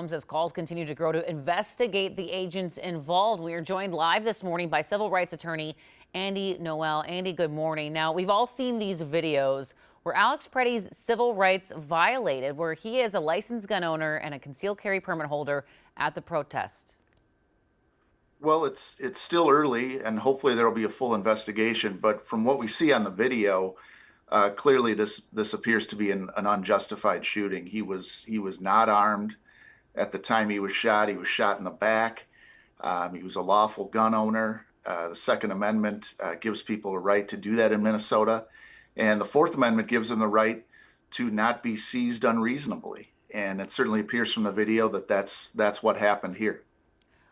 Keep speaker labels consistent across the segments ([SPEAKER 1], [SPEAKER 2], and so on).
[SPEAKER 1] As calls continue to grow to investigate the agents involved. We are joined live this morning by civil rights attorney Andy Noel. Andy, good morning. Now, we've all seen these videos where Alex Preddy's civil rights violated, where he is a licensed gun owner and a concealed carry permit holder at the protest.
[SPEAKER 2] Well, it's still early, and hopefully there'll be a full investigation. But from what we see on the video, clearly this appears to be an unjustified shooting. He was not armed at the time he was shot. He was shot in the back. He was a lawful gun owner. The Second Amendment gives people a right to do that in Minnesota, and the Fourth Amendment gives them the right to not be seized unreasonably. And it certainly appears from the video that that's what happened here.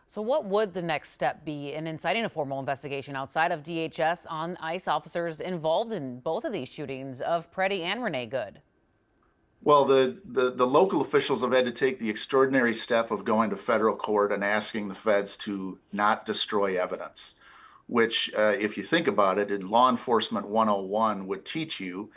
[SPEAKER 1] So, what would the next step be in inciting a formal investigation outside of DHS on ICE officers involved in both of these shootings of Preddy and Renee Good?
[SPEAKER 2] Well, the local officials have had to take the extraordinary step of going to federal court and asking the feds to not destroy evidence, which, if you think about it, in Law Enforcement 101 would teach you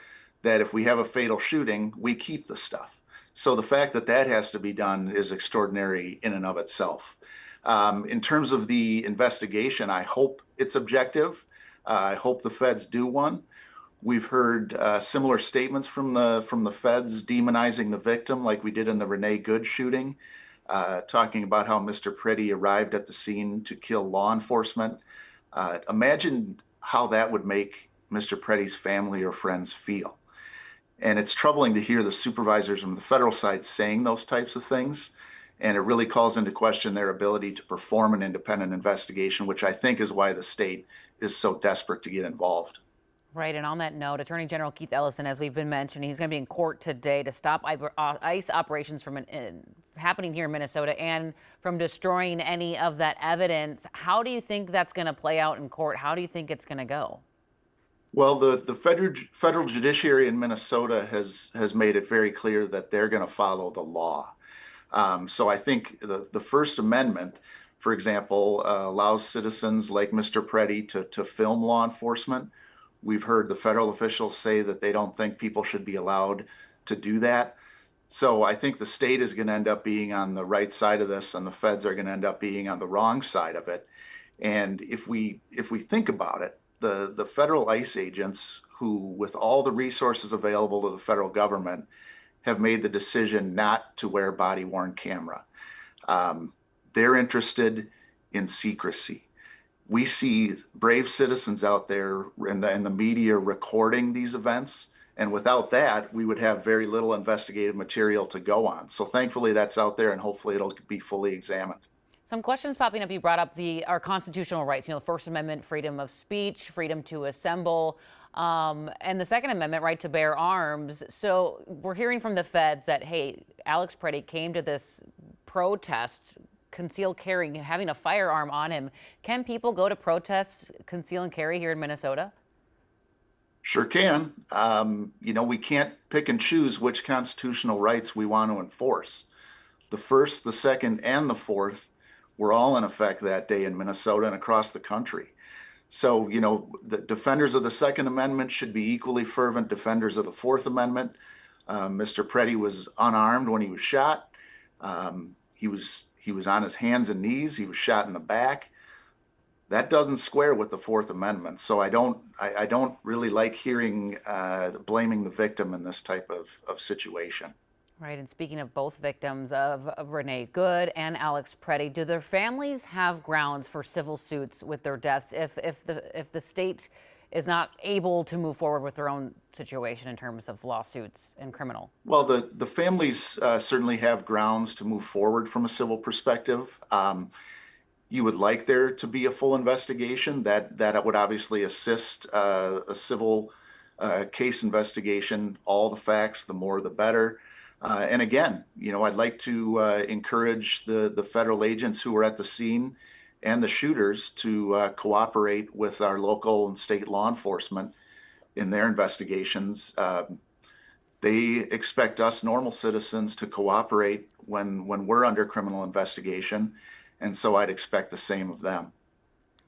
[SPEAKER 2] that if we have a fatal shooting, we keep the stuff. So the fact that that has to be done is extraordinary in and of itself. In terms of the investigation, I hope it's objective. I hope the feds do one. We've heard similar statements from the feds demonizing the victim, like we did in the Renee Good shooting, talking about how Mr. Preddy arrived at the scene to kill law enforcement. Imagine how that would make Mr. Preddy's family or friends feel. And it's troubling to hear the supervisors from the federal side saying those types of things. And it really calls into question their ability to perform an independent investigation, which I think is why the state is so desperate to get involved.
[SPEAKER 1] Right. And on that note, Attorney General Keith Ellison, as we've been mentioning, he's going to be in court today to stop ICE operations from happening here in Minnesota and from destroying any of that evidence. How do you think that's going to play out in court? How do you think it's going to go?
[SPEAKER 2] Well, the federal judiciary in Minnesota has made it very clear that they're going to follow the law. So I think the First Amendment, for example, allows citizens like Mr. Preddy to film law enforcement. We've heard the federal officials say that they don't think people should be allowed to do that. So I think the state is going to end up being on the right side of this, and the feds are going to end up being on the wrong side of it. And if we think about it, the federal ICE agents who, with all the resources available to the federal government, have made the decision not to wear body-worn camera. They're interested in secrecy. We see brave citizens out there in the media recording these events, and without that, we would have very little investigative material to go on. So thankfully, that's out there, and hopefully, it'll be fully examined.
[SPEAKER 1] Some questions popping up. You brought up our constitutional rights, the First Amendment, freedom of speech, freedom to assemble, and the Second Amendment, right to bear arms. So we're hearing from the feds that, hey, Alex Preddy came to this protest concealed carrying, having a firearm on him. Can people go to protests, conceal and carry here in Minnesota?
[SPEAKER 2] Sure can. We can't pick and choose which constitutional rights we want to enforce. The first, the second, and the fourth were all in effect that day in Minnesota and across the country. So, the defenders of the Second Amendment should be equally fervent defenders of the Fourth Amendment. Mr. Preddy was unarmed when he was shot. He was on his hands and knees. He was shot in the back. That doesn't square with the Fourth Amendment. So I don't really like hearing blaming the victim in this type of situation.
[SPEAKER 1] Right. And speaking of both victims of Renee Good and Alex Preddy, do their families have grounds for civil suits with their deaths if the state is not able to move forward with their own situation in terms of lawsuits and criminal?
[SPEAKER 2] Well, the families certainly have grounds to move forward from a civil perspective. You would like there to be a full investigation that would obviously assist a civil case investigation. All the facts, the more the better. And again, I'd like to encourage the federal agents who were at the scene and the shooters to cooperate with our local and state law enforcement in their investigations. They expect us normal citizens to cooperate when we're under criminal investigation. And so I'd expect the same of them.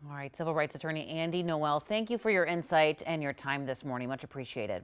[SPEAKER 1] All right. Civil rights attorney Andy Noel, thank you for your insight and your time this morning. Much appreciated.